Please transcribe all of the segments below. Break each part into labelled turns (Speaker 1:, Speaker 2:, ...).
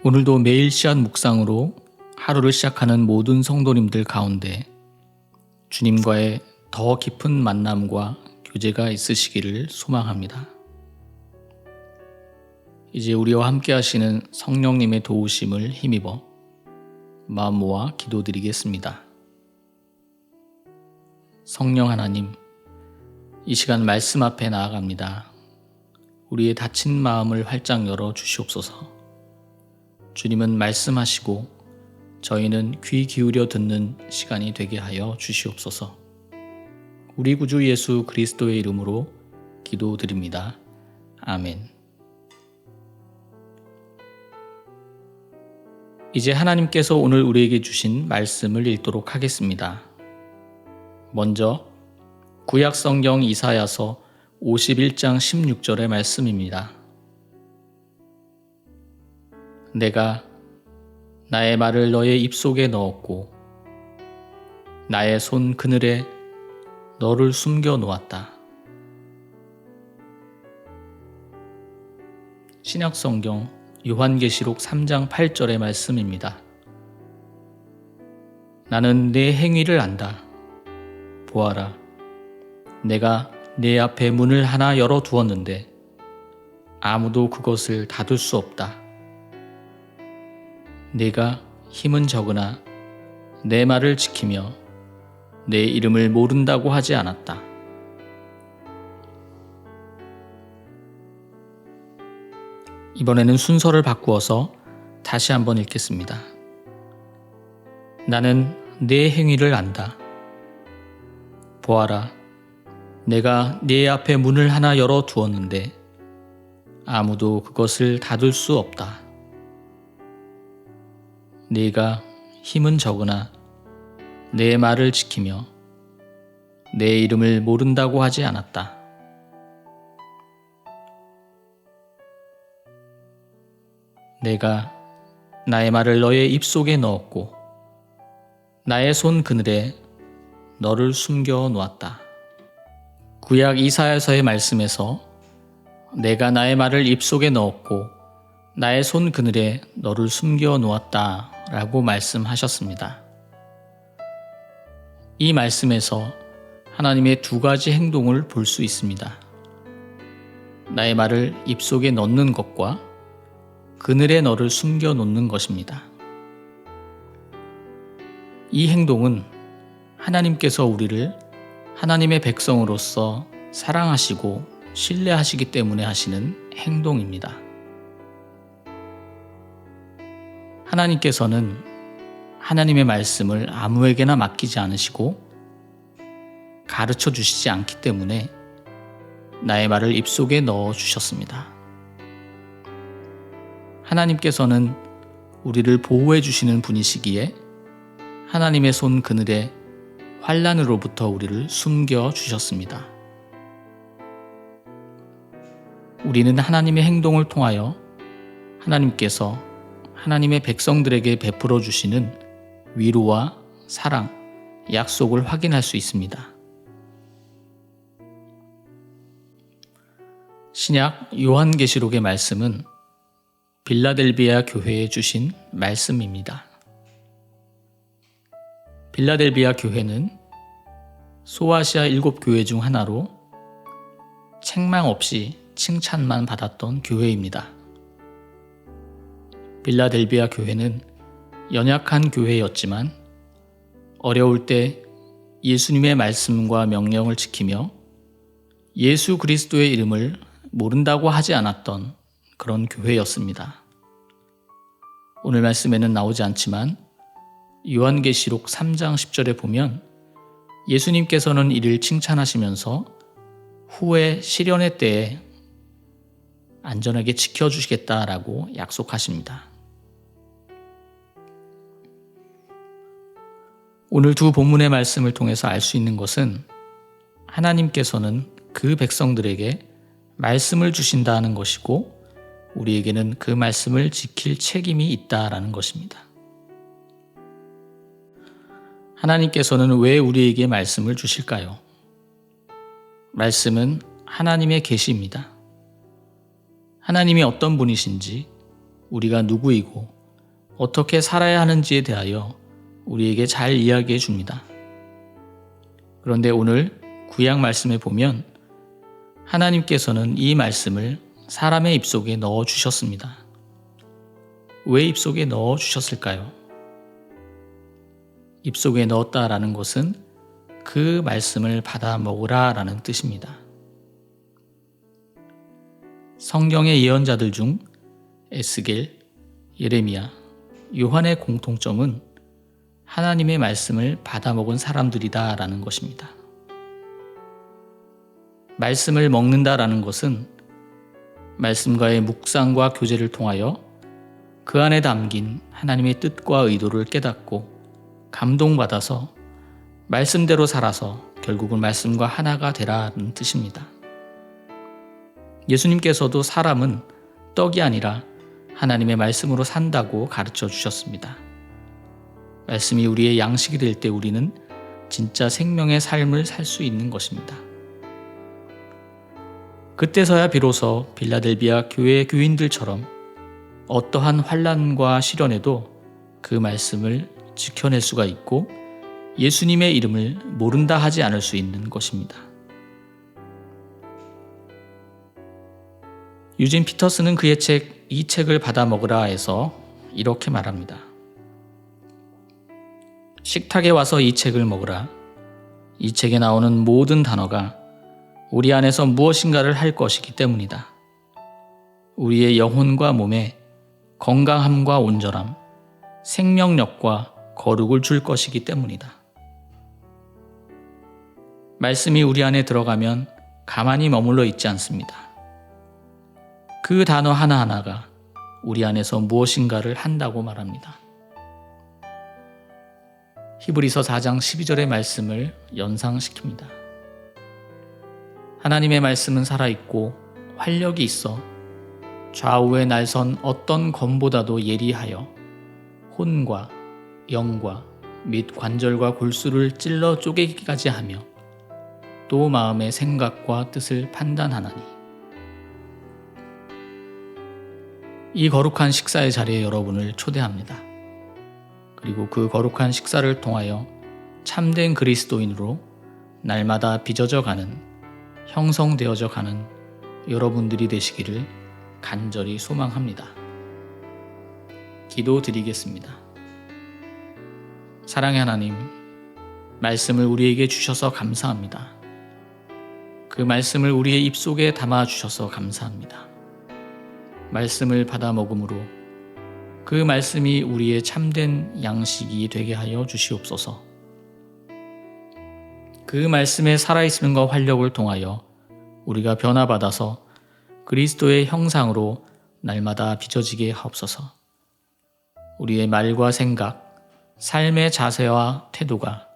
Speaker 1: 오늘도 매일 씨앗 묵상으로 하루를 시작하는 모든 성도님들 가운데 주님과의 더 깊은 만남과 교제가 있으시기를 소망합니다. 이제 우리와 함께 하시는 성령님의 도우심을 힘입어 마음 모아 기도드리겠습니다. 성령 하나님, 이 시간 말씀 앞에 나아갑니다. 우리의 닫힌 마음을 활짝 열어 주시옵소서. 주님은 말씀하시고 저희는 귀 기울여 듣는 시간이 되게 하여 주시옵소서. 우리 구주 예수 그리스도의 이름으로 기도드립니다. 아멘. 이제 하나님께서 오늘 우리에게 주신 말씀을 읽도록 하겠습니다. 먼저 구약 성경 이사야서 51장 16절의 말씀입니다. 내가 나의 말을 너의 입속에 넣었고 나의 손 그늘에 너를 숨겨 놓았다. 신약 성경 요한계시록 3장 8절의 말씀입니다. 나는 네 행위를 안다. 보아라, 내가 네 앞에 문을 하나 열어 두었는데 아무도 그것을 닫을 수 없다. 네가 힘은 적으나 내 말을 지키며 내 이름을 모른다고 하지 않았다. 이번에는 순서를 바꾸어서 다시 한번 읽겠습니다. 나는 네 행위를 안다. 보아라, 내가 네 앞에 문을 하나 열어 두었는데 아무도 그것을 닫을 수 없다. 네가 힘은 적으나 내 말을 지키며 내 이름을 모른다고 하지 않았다. 내가 나의 말을 너의 입속에 넣었고 나의 손 그늘에 너를 숨겨 놓았다. 구약 이사야서의 말씀에서 내가 나의 말을 입속에 넣었고 나의 손 그늘에 너를 숨겨 놓았다 라고 말씀하셨습니다. 이 말씀에서 하나님의 두 가지 행동을 볼 수 있습니다. 나의 말을 입속에 넣는 것과 그늘에 너를 숨겨 놓는 것입니다. 이 행동은 하나님께서 우리를 하나님의 백성으로서 사랑하시고 신뢰하시기 때문에 하시는 행동입니다. 하나님께서는 하나님의 말씀을 아무에게나 맡기지 않으시고 가르쳐 주시지 않기 때문에 나의 말을 입속에 넣어 주셨습니다. 하나님께서는 우리를 보호해 주시는 분이시기에 하나님의 손 그늘에 환난으로부터 우리를 숨겨 주셨습니다. 우리는 하나님의 행동을 통하여 하나님께서 하나님의 백성들에게 베풀어 주시는 위로와 사랑, 약속을 확인할 수 있습니다. 신약 요한계시록의 말씀은 빌라델비아 교회에 주신 말씀입니다. 빌라델비아 교회는 소아시아 7교회 중 하나로 책망 없이 칭찬만 받았던 교회입니다. 빌라델비아 교회는 연약한 교회였지만 어려울 때 예수님의 말씀과 명령을 지키며 예수 그리스도의 이름을 모른다고 하지 않았던 그런 교회였습니다. 오늘 말씀에는 나오지 않지만 요한계시록 3장 10절에 보면 예수님께서는 이를 칭찬하시면서 후에 시련의 때에 안전하게 지켜주시겠다라고 약속하십니다. 오늘 두 본문의 말씀을 통해서 알 수 있는 것은 하나님께서는 그 백성들에게 말씀을 주신다는 것이고 우리에게는 그 말씀을 지킬 책임이 있다라는 것입니다. 하나님께서는 왜 우리에게 말씀을 주실까요? 말씀은 하나님의 계시입니다. 하나님이 어떤 분이신지, 우리가 누구이고 어떻게 살아야 하는지에 대하여 우리에게 잘 이야기해 줍니다. 그런데 오늘 구약 말씀에 보면 하나님께서는 이 말씀을 사람의 입속에 넣어 주셨습니다. 왜 입속에 넣어 주셨을까요? 입속에 넣었다라는 것은 그 말씀을 받아 먹으라 라는 뜻입니다. 성경의 예언자들 중 에스겔, 예레미야, 요한의 공통점은 하나님의 말씀을 받아 먹은 사람들이다 라는 것입니다. 말씀을 먹는다라는 것은 말씀과의 묵상과 교제를 통하여 그 안에 담긴 하나님의 뜻과 의도를 깨닫고 감동받아서 말씀대로 살아서 결국은 말씀과 하나가 되라는 뜻입니다. 예수님께서도 사람은 떡이 아니라 하나님의 말씀으로 산다고 가르쳐 주셨습니다. 말씀이 우리의 양식이 될 때 우리는 진짜 생명의 삶을 살 수 있는 것입니다. 그때서야 비로소 빌라델비아 교회 교인들처럼 어떠한 환난과 시련에도 그 말씀을 지켜낼 수가 있고 예수님의 이름을 모른다 하지 않을 수 있는 것입니다. 유진 피터스는 그의 책 이 책을 받아 먹으라에서 이렇게 말합니다. 식탁에 와서 이 책을 먹으라. 이 책에 나오는 모든 단어가 우리 안에서 무엇인가를 할 것이기 때문이다. 우리의 영혼과 몸에 건강함과 온전함, 생명력과 거룩을 줄 것이기 때문이다. 말씀이 우리 안에 들어가면 가만히 머물러 있지 않습니다. 그 단어 하나하나가 우리 안에서 무엇인가를 한다고 말합니다. 히브리서 4장 12절의 말씀을 연상시킵니다. 하나님의 말씀은 살아있고 활력이 있어 좌우에 날선 어떤 검보다도 예리하여 혼과 영과 및 관절과 골수를 찔러 쪼개기까지 하며 또 마음의 생각과 뜻을 판단하나니. 이 거룩한 식사의 자리에 여러분을 초대합니다. 그리고 그 거룩한 식사를 통하여 참된 그리스도인으로 날마다 빚어져 가는, 형성되어져 가는 여러분들이 되시기를 간절히 소망합니다. 기도드리겠습니다. 사랑의 하나님, 말씀을 우리에게 주셔서 감사합니다. 그 말씀을 우리의 입속에 담아 주셔서 감사합니다. 말씀을 받아 먹음으로 그 말씀이 우리의 참된 양식이 되게 하여 주시옵소서. 그 말씀의 살아있음과 활력을 통하여 우리가 변화받아서 그리스도의 형상으로 날마다 빚어지게 하옵소서. 우리의 말과 생각, 삶의 자세와 태도가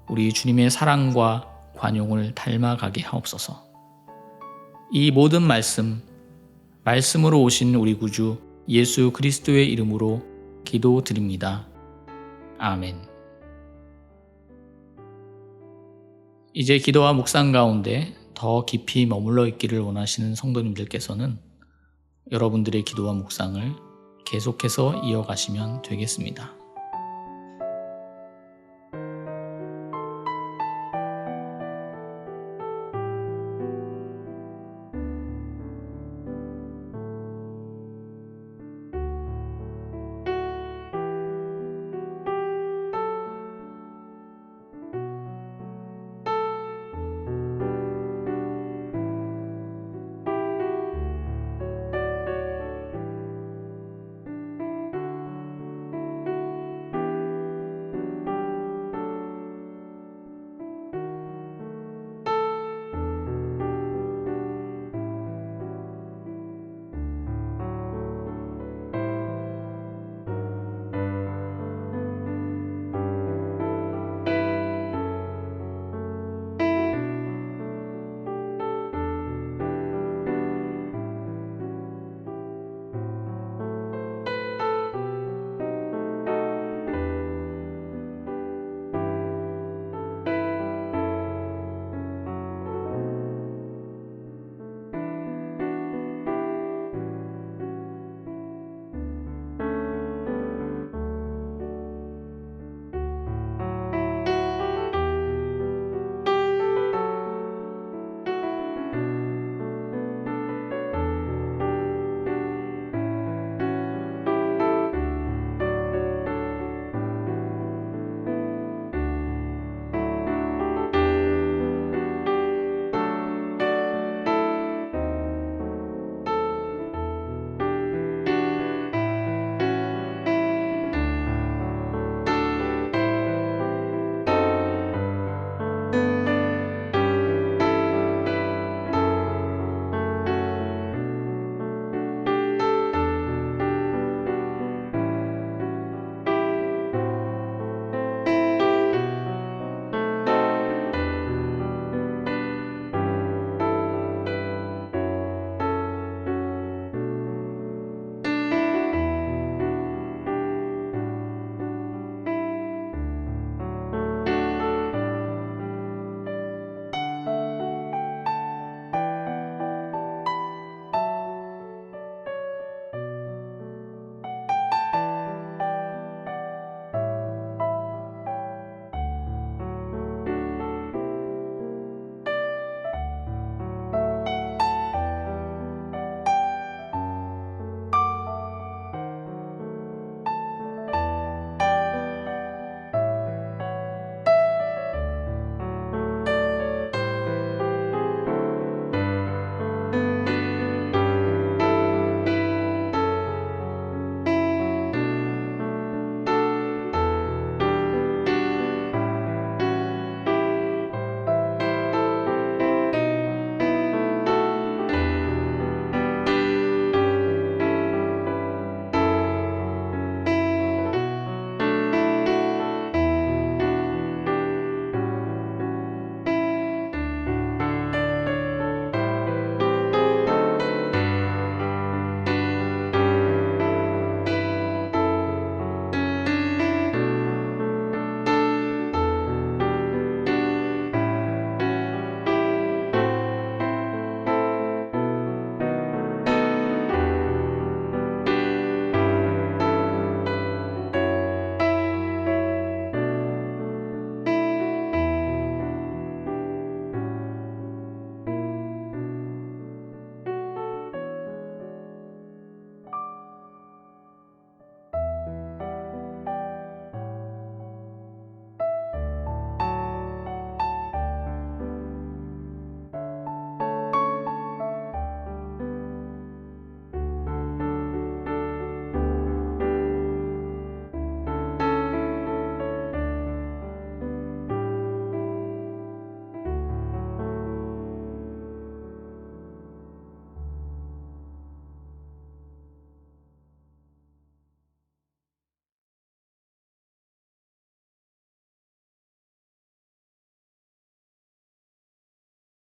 Speaker 1: 우리 주님의 사랑과 관용을 닮아가게 하옵소서. 이 모든 말씀으로 오신 우리 구주 예수 그리스도의 이름으로 기도드립니다. 아멘. 이제 기도와 묵상 가운데 더 깊이 머물러 있기를 원하시는 성도님들께서는 여러분들의 기도와 묵상을 계속해서 이어가시면 되겠습니다.